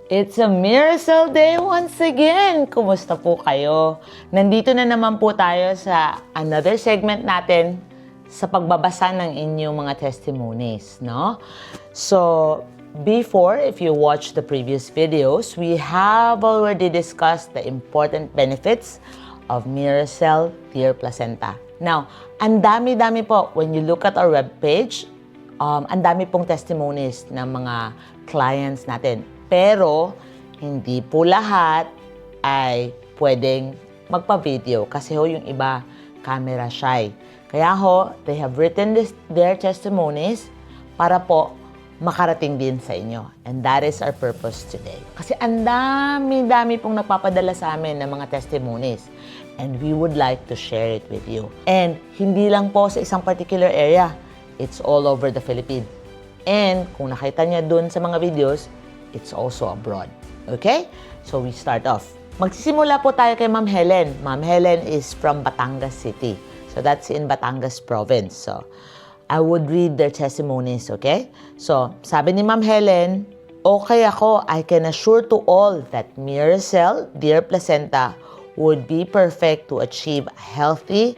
It's a Miracle Day once again! Kumusta po kayo? Nandito na naman po tayo sa another segment natin sa pagbabasa ng inyong mga testimonies, no? So, before, if you watch the previous videos, we have already discussed the important benefits of Miracell Dear Placenta. Now, ang dami-dami po, when you look at our webpage, ang dami pong testimonies ng mga clients natin. Pero, hindi po lahat ay pwedeng magpa-video kasi yung iba, camera shy. Kaya they have written their testimonies para po makarating din sa inyo. And that is our purpose today. Kasi ang dami-dami pong nagpapadala sa amin ng mga testimonies. And we would like to share it with you. And hindi lang po sa isang particular area. It's all over the Philippines. And kung nakita niya dun sa mga videos, it's also abroad. Okay? So we start off. Magsisimula po tayo kay Ma'am Helen. Ma'am Helen is from Batangas City. So that's in Batangas Province. So I would read their testimonies, okay? So sabi ni Ma'am Helen, okay ako, I can assure to all that Miracell Dear Placenta would be perfect to achieve a healthy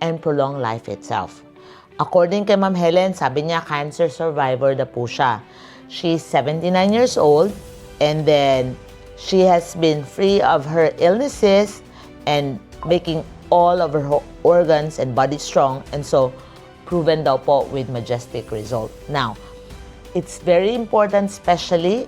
and prolonged life itself. According kay Ma'am Helen, sabi niya cancer survivor na po siya. She's 79 years old and then she has been free of her illnesses and making all of her organs and body strong, and so proven daw po with majestic result. Now, it's very important, especially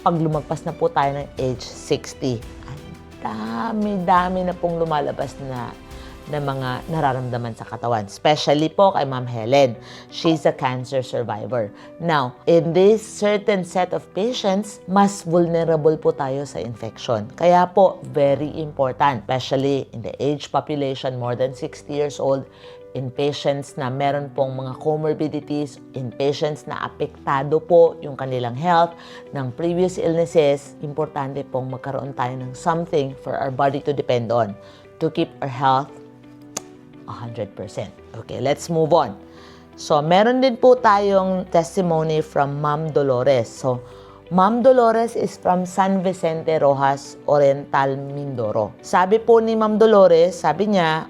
pag lumagpas na po tayo ng age 60. Ang dami-dami na pong lumalabas na mga nararamdaman sa katawan. Especially po kay Ma'am Helen. She's a cancer survivor. Now, in this certain set of patients, mas vulnerable po tayo sa infection. Kaya po, very important, especially in the age population more than 60 years old, in patients na meron pong mga comorbidities, in patients na apektado po yung kanilang health ng previous illnesses, importante pong magkaroon tayo ng something for our body to depend on to keep our health 100%. Okay, let's move on. So, meron din po tayong testimony from Ma'am Dolores. So, Ma'am Dolores is from San Vicente Rojas, Oriental, Mindoro. Sabi po ni Ma'am Dolores, sabi niya,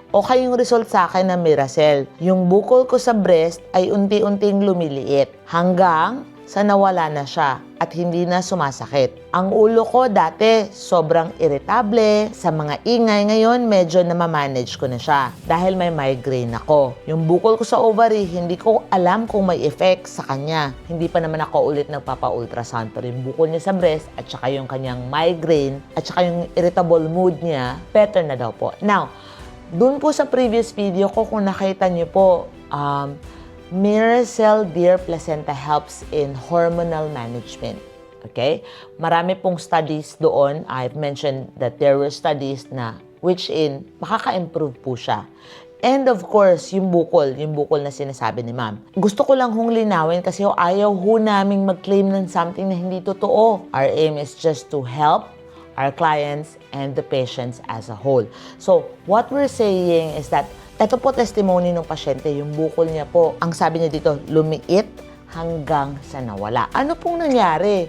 okay yung result sa akin ng Miracell. Yung bukol ko sa breast ay unti-unting lumiliit hanggang sa nawala na siya at hindi na sumasakit. Ang ulo ko dati sobrang irritable sa mga ingay. Ngayon medyo namamanage ko na siya dahil may migraine ako. Yung bukol ko sa ovary, hindi ko alam kung may effect sa kanya. Hindi pa naman ako ulit nagpapa-ultrasound. Pero yung bukol niya sa breast at saka yung kanyang migraine at saka yung irritable mood niya, better na daw po. Now, dun po sa previous video ko, kung nakita niyo po, Miracell Dear Placenta helps in hormonal management. Okay? Marami pong studies doon. I've mentioned that there were studies na which in makaka-improve po siya. And of course, yung bukol na sinasabi ni Ma'am. Gusto ko lang hong linawin kasi ayaw naming mag-claim ng something na hindi totoo. Our aim is just to help our clients and the patients as a whole. So, what we're saying is that ito po testimony ng pasyente, yung bukol niya po, ang sabi niya dito, lumiit hanggang sa nawala. Ano pong nangyari?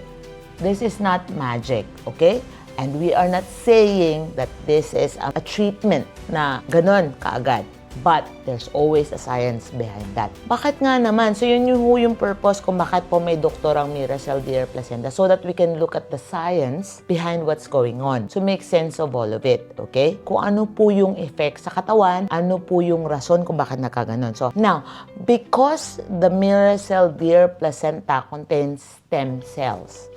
This is not magic, okay? And we are not saying that this is a treatment na ganon kaagad. But there's always a science behind that. Bakit nga naman? So yun yung purpose kung bakit po may doktor ang Miracell Dear Placenta, so that we can look at the science behind what's going on. So make sense of all of it, okay? Kung ano po yung effect sa katawan, ano po yung rason kung bakit nakaganon. So now, because the Miracell Dear Placenta contains stem cells,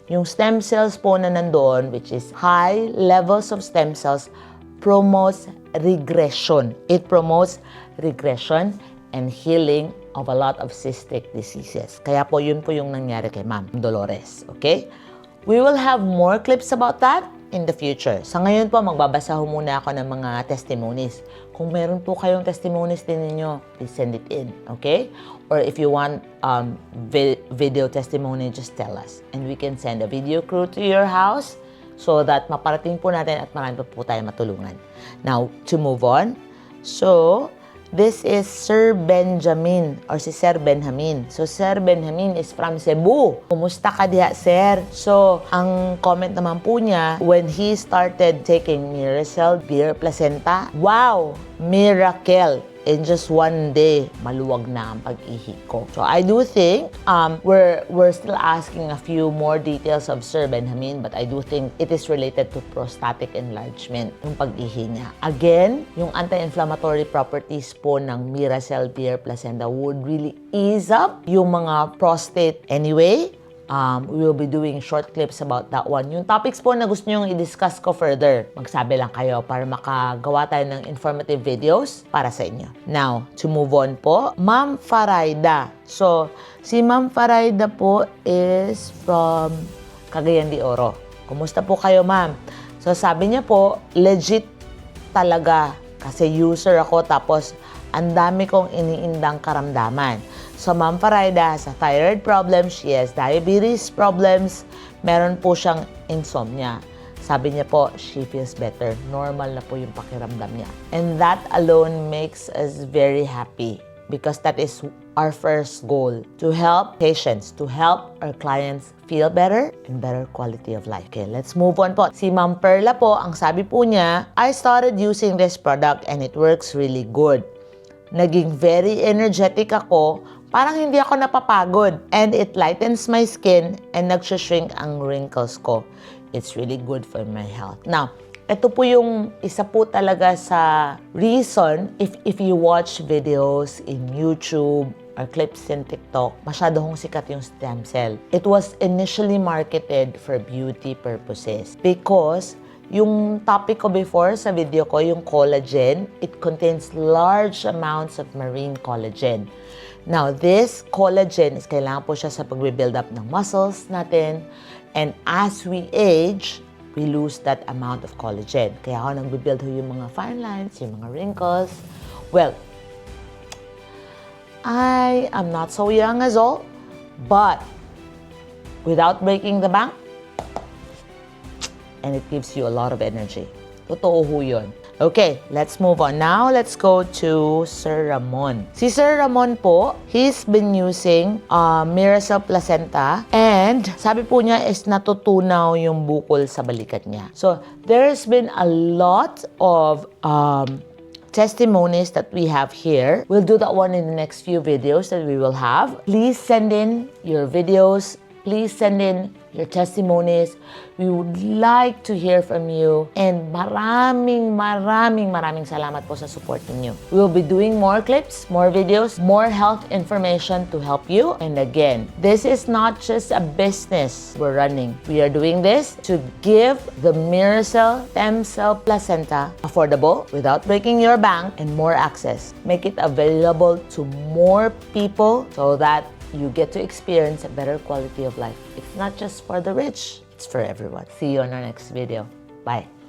yung stem cells po na nandoon, which is high levels of stem cells, promotes regression. It promotes regression and healing of a lot of cystic diseases. Kaya po yun po yung nangyari kay Ma'am Dolores. Okay? We will have more clips about that in the future. Sa ngayon po, magbabasa muna ako ng mga testimonies. Kung meron po kayong testimonies din ninyo, please send it in. Okay? Or if you want video testimony, just tell us. And we can send a video crew to your house so that maparating po natin at marami po tayo matulungan. Now, to move on. So, This is Sir Benjamin or si Sir Benjamin. So, Sir Benjamin is from Cebu. Kumusta ka diha, sir? So, ang comment naman po niya, when he started taking Miracell Beer Placenta, wow! Miracle! In just one day, maluwag na ang pag-ihi ko. So I do think we're still asking a few more details of Sir Benjamin, but I do think it is related to prostatic enlargement, yung pag-ihi niya. Again, yung anti-inflammatory properties po ng Miracell Beer Placenta would really ease up yung mga prostate anyway. We will be doing short clips about that one. Yung topics po na gusto nyong i-discuss ko further, magsabi lang kayo para makagawa tayo ng informative videos para sa inyo. Now, to move on po, Ma'am Farayda. So, si Ma'am Farayda po is from Cagayan de Oro. Kumusta po kayo, ma'am? So, sabi niya po, legit talaga kasi user ako tapos ang dami kong iniindang karamdaman. So, Ma'am Farayda has a thyroid problem, she has diabetes problems, meron po siyang insomnia. Sabi niya po, she feels better. Normal na po yung pakiramdam niya. And that alone makes us very happy because that is our first goal, to help patients, to help our clients feel better and better quality of life. Okay, let's move on po. Si Ma'am Perla po, ang sabi po niya, I started using this product and it works really good. Naging very energetic ako, parang hindi ako napapagod. And it lightens my skin and nagsha-shrink ang wrinkles ko. It's really good for my health. Now, ito po yung isa po talaga sa reason if you watch videos in YouTube or clips in TikTok, masyado hong sikat yung stem cell. It was initially marketed for beauty purposes because yung topic ko before sa video ko, yung collagen, it contains large amounts of marine collagen. Now, this collagen is kailangan po siya sa pag-build up ng muscles natin. And as we age, we lose that amount of collagen. Kaya ako nag-build yung mga fine lines, yung mga wrinkles. Well, I am not so young as all, but without breaking the bank, and it gives you a lot of energy. Totoo ho yun. Okay, let's move on. Now, let's go to Sir Ramon. Si Sir Ramon po, he's been using Miracell Placenta and sabi po niya is natutunaw yung bukol sa balikat niya. So, there's been a lot of testimonies that we have here. We'll do that one in the next few videos that we will have. Please send in your videos. Please send in your testimonies. We would like to hear from you. And maraming salamat po sa support ninyo. We will be doing more clips, more videos, more health information to help you. And again, this is not just a business we're running. We are doing this to give the Miracell Stem Cell Placenta affordable without breaking your bank and more access. Make it available to more people so that you get to experience a better quality of life. It's not just for the rich, it's for everyone. See you on our next video. Bye.